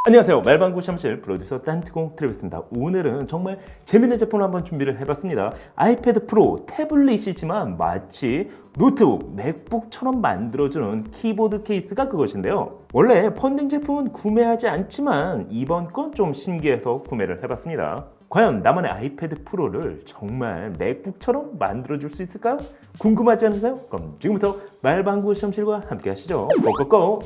안녕하세요. 말방구 샴실 프로듀서 딴트공 트래비스입니다. 오늘은 정말 재밌는 제품을 한번 준비를 해봤습니다. 아이패드 프로 태블릿이지만 마치 노트북, 맥북처럼 만들어주는 키보드 케이스가 그것인데요. 원래 펀딩 제품은 구매하지 않지만 이번 건 좀 신기해서 구매를 해봤습니다. 과연 나만의 아이패드 프로를 정말 맥북처럼 만들어줄 수 있을까요? 궁금하지 않으세요? 그럼 지금부터 말방구 샴실과 함께 하시죠. 고고고!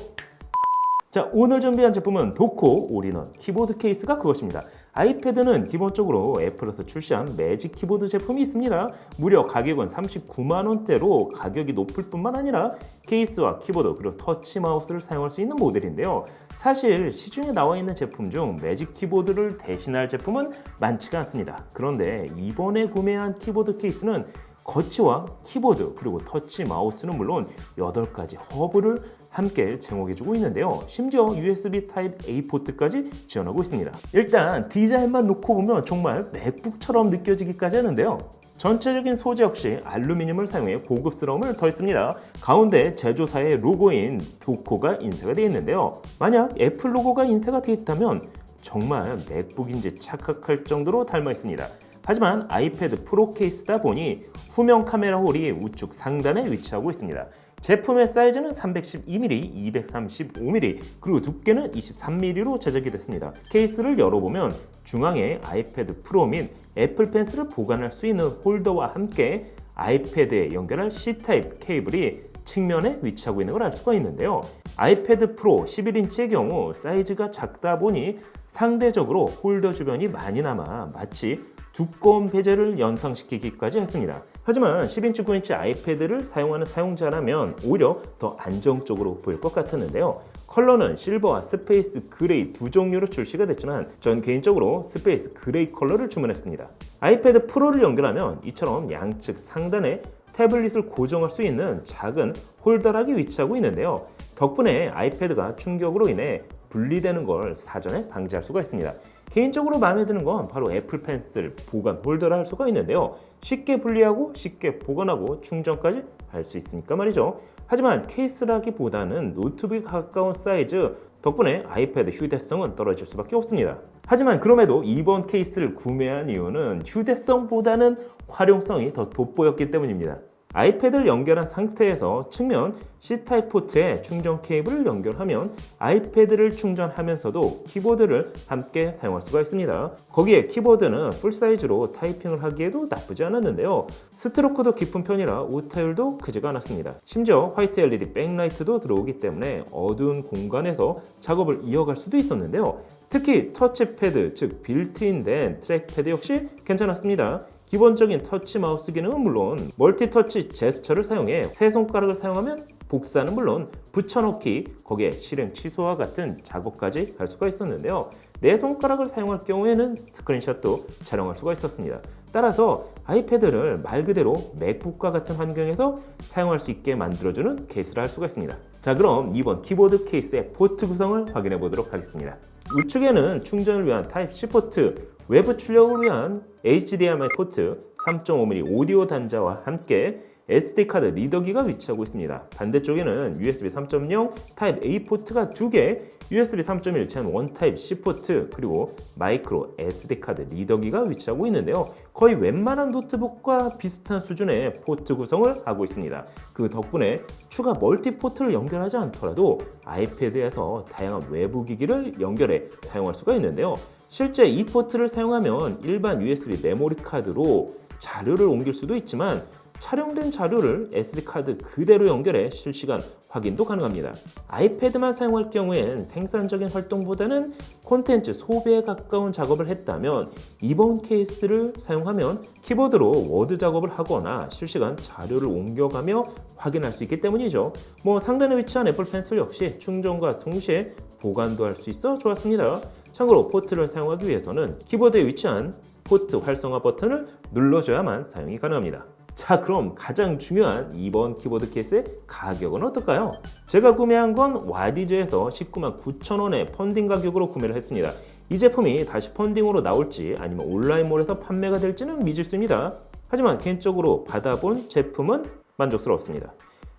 자, 오늘 준비한 제품은 도코 올인원 키보드 케이스가 그것입니다. 아이패드는 기본적으로 애플에서 출시한 매직 키보드 제품이 있습니다. 무려 가격은 39만 원대로 가격이 높을 뿐만 아니라 케이스와 키보드 그리고 터치 마우스를 사용할 수 있는 모델인데요. 사실 시중에 나와 있는 제품 중 매직 키보드를 대신할 제품은 많지가 않습니다. 그런데 이번에 구매한 키보드 케이스는 거치와 키보드 그리고 터치 마우스는 물론 8가지 허브를 함께 제공해주고 있는데요. 심지어 USB Type-A 포트까지 지원하고 있습니다. 일단 디자인만 놓고 보면 정말 맥북처럼 느껴지기까지 하는데요. 전체적인 소재 역시 알루미늄을 사용해 고급스러움을 더했습니다. 가운데 제조사의 로고인 도코가 인쇄가 되어 있는데요. 만약 애플 로고가 인쇄가 되어 있다면 정말 맥북인지 착각할 정도로 닮아 있습니다. 하지만 아이패드 프로 케이스다 보니 후면 카메라 홀이 우측 상단에 위치하고 있습니다. 제품의 사이즈는 312mm, 235mm, 그리고 두께는 23mm로 제작이 됐습니다. 케이스를 열어보면 중앙에 아이패드 프로 및 애플 펜슬을 보관할 수 있는 홀더와 함께 아이패드에 연결할 C타입 케이블이 측면에 위치하고 있는 걸 알 수가 있는데요. 아이패드 프로 11인치의 경우 사이즈가 작다 보니 상대적으로 홀더 주변이 많이 남아 마치 두꺼운 베젤을 연상시키기까지 했습니다. 하지만 10인치, 9인치 아이패드를 사용하는 사용자라면 오히려 더 안정적으로 보일 것 같았는데요. 컬러는 실버와 스페이스 그레이 두 종류로 출시가 됐지만 전 개인적으로 스페이스 그레이 컬러를 주문했습니다. 아이패드 프로를 연결하면 이처럼 양측 상단에 태블릿을 고정할 수 있는 작은 홀더락이 위치하고 있는데요. 덕분에 아이패드가 충격으로 인해 분리되는 걸 사전에 방지할 수가 있습니다. 개인적으로 마음에 드는 건 바로 애플 펜슬 보관 홀더를 할 수가 있는데요. 쉽게 분리하고 쉽게 보관하고 충전까지 할 수 있으니까 말이죠. 하지만 케이스라기보다는 노트북에 가까운 사이즈 덕분에 아이패드 휴대성은 떨어질 수밖에 없습니다. 하지만 그럼에도 이번 케이스를 구매한 이유는 휴대성보다는 활용성이 더 돋보였기 때문입니다. 아이패드를 연결한 상태에서 측면 C타입 포트에 충전 케이블을 연결하면 아이패드를 충전하면서도 키보드를 함께 사용할 수가 있습니다. 거기에 키보드는 풀사이즈로 타이핑을 하기에도 나쁘지 않았는데요. 스트로크도 깊은 편이라 오타율도 크지가 않았습니다. 심지어 화이트 LED 백라이트도 들어오기 때문에 어두운 공간에서 작업을 이어갈 수도 있었는데요. 특히 터치패드, 즉 빌트인된 트랙패드 역시 괜찮았습니다. 기본적인 터치 마우스 기능은 물론 멀티터치 제스처를 사용해 세 손가락을 사용하면 복사는 물론 붙여넣기, 거기에 실행 취소와 같은 작업까지 할 수가 있었는데요. 네 손가락을 사용할 경우에는 스크린샷도 촬영할 수가 있었습니다. 따라서 아이패드를 말 그대로 맥북과 같은 환경에서 사용할 수 있게 만들어주는 케이스를 할 수가 있습니다. 자, 그럼 이번 키보드 케이스의 포트 구성을 확인해 보도록 하겠습니다. 우측에는 충전을 위한 타입C 포트, 외부 출력을 위한 HDMI 포트, 3.5mm 오디오 단자와 함께 SD카드 리더기가 위치하고 있습니다. 반대쪽에는 USB 3.0 타입-A 포트가 2개, USB 3.1 젠 1 타입-C 포트, 그리고 마이크로 SD카드 리더기가 위치하고 있는데요. 거의 웬만한 노트북과 비슷한 수준의 포트 구성을 하고 있습니다. 그 덕분에 추가 멀티 포트를 연결하지 않더라도 아이패드에서 다양한 외부 기기를 연결해 사용할 수가 있는데요. 실제 이 포트를 사용하면 일반 USB 메모리 카드로 자료를 옮길 수도 있지만 촬영된 자료를 SD카드 그대로 연결해 실시간 확인도 가능합니다. 아이패드만 사용할 경우엔 생산적인 활동보다는 콘텐츠 소비에 가까운 작업을 했다면 이번 케이스를 사용하면 키보드로 워드 작업을 하거나 실시간 자료를 옮겨가며 확인할 수 있기 때문이죠. 상단에 위치한 애플 펜슬 역시 충전과 동시에 보관도 할 수 있어 좋았습니다. 참고로 포트를 사용하기 위해서는 키보드에 위치한 포트 활성화 버튼을 눌러줘야만 사용이 가능합니다. 자, 그럼 가장 중요한 이번 키보드 케이스의 가격은 어떨까요? 제가 구매한 건 와디즈에서 19만 9천 원의 펀딩 가격으로 구매를 했습니다. 이 제품이 다시 펀딩으로 나올지 아니면 온라인몰에서 판매가 될지는 미지수입니다. 하지만 개인적으로 받아본 제품은 만족스러웠습니다.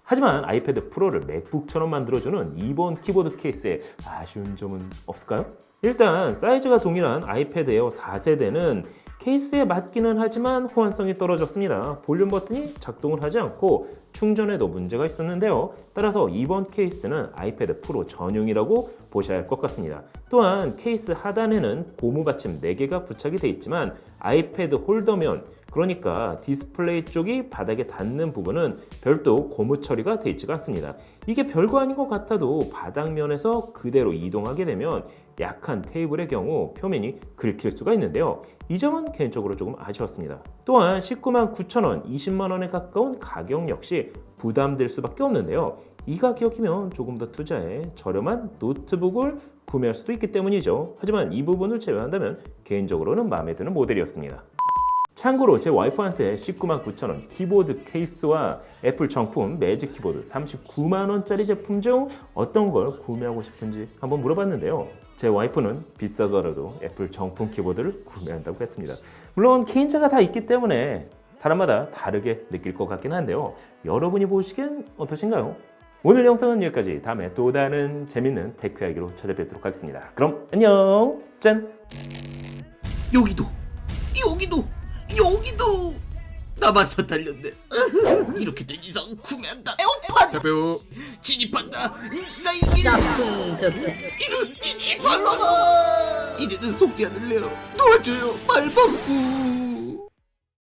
하지만 아이패드 프로를 맥북처럼 만들어주는 이번 키보드 케이스에 아쉬운 점은 없을까요? 일단 사이즈가 동일한 아이패드 에어 4세대는 케이스에 맞기는 하지만 호환성이 떨어졌습니다. 볼륨 버튼이 작동을 하지 않고 충전에도 문제가 있었는데요. 따라서 이번 케이스는 아이패드 프로 전용이라고 보셔야 할 것 같습니다. 또한 케이스 하단에는 고무 받침 4개가 부착이 되어 있지만 아이패드 홀더면, 그러니까 디스플레이 쪽이 바닥에 닿는 부분은 별도 고무 처리가 되어 있지가 않습니다. 이게 별거 아닌 것 같아도 바닥면에서 그대로 이동하게 되면 약한 테이블의 경우 표면이 긁힐 수가 있는데요. 이 점은 개인적으로 조금 아쉬웠습니다. 또한 199,000원, 200,000원에 가까운 가격 역시 부담될 수밖에 없는데요. 이 가격이면 조금 더 투자해 저렴한 노트북을 구매할 수도 있기 때문이죠. 하지만 이 부분을 제외한다면 개인적으로는 마음에 드는 모델이었습니다. 참고로 제 와이프한테 199,000원 키보드 케이스와 애플 정품 매직 키보드 390,000원짜리 제품 중 어떤 걸 구매하고 싶은지 한번 물어봤는데요. 제 와이프는 비싸더라도 애플 정품 키보드를 구매한다고 했습니다. 물론 개인차가 다 있기 때문에 사람마다 다르게 느낄 것 같긴 한데요. 여러분이 보시기엔 어떠신가요? 오늘 영상은 여기까지. 다음에 또 다른 재밌는 테크 이야기로 찾아뵙도록 하겠습니다. 그럼 안녕. 짠. 여기도 남아서 달렸네. 이렇게 된 이상 구매한다. 에어팟 대배우 진입한다. 인사이길 짝퉁 저 이런 이 지발로마 이제는 속지 않을래요. 도와줘요 말방구.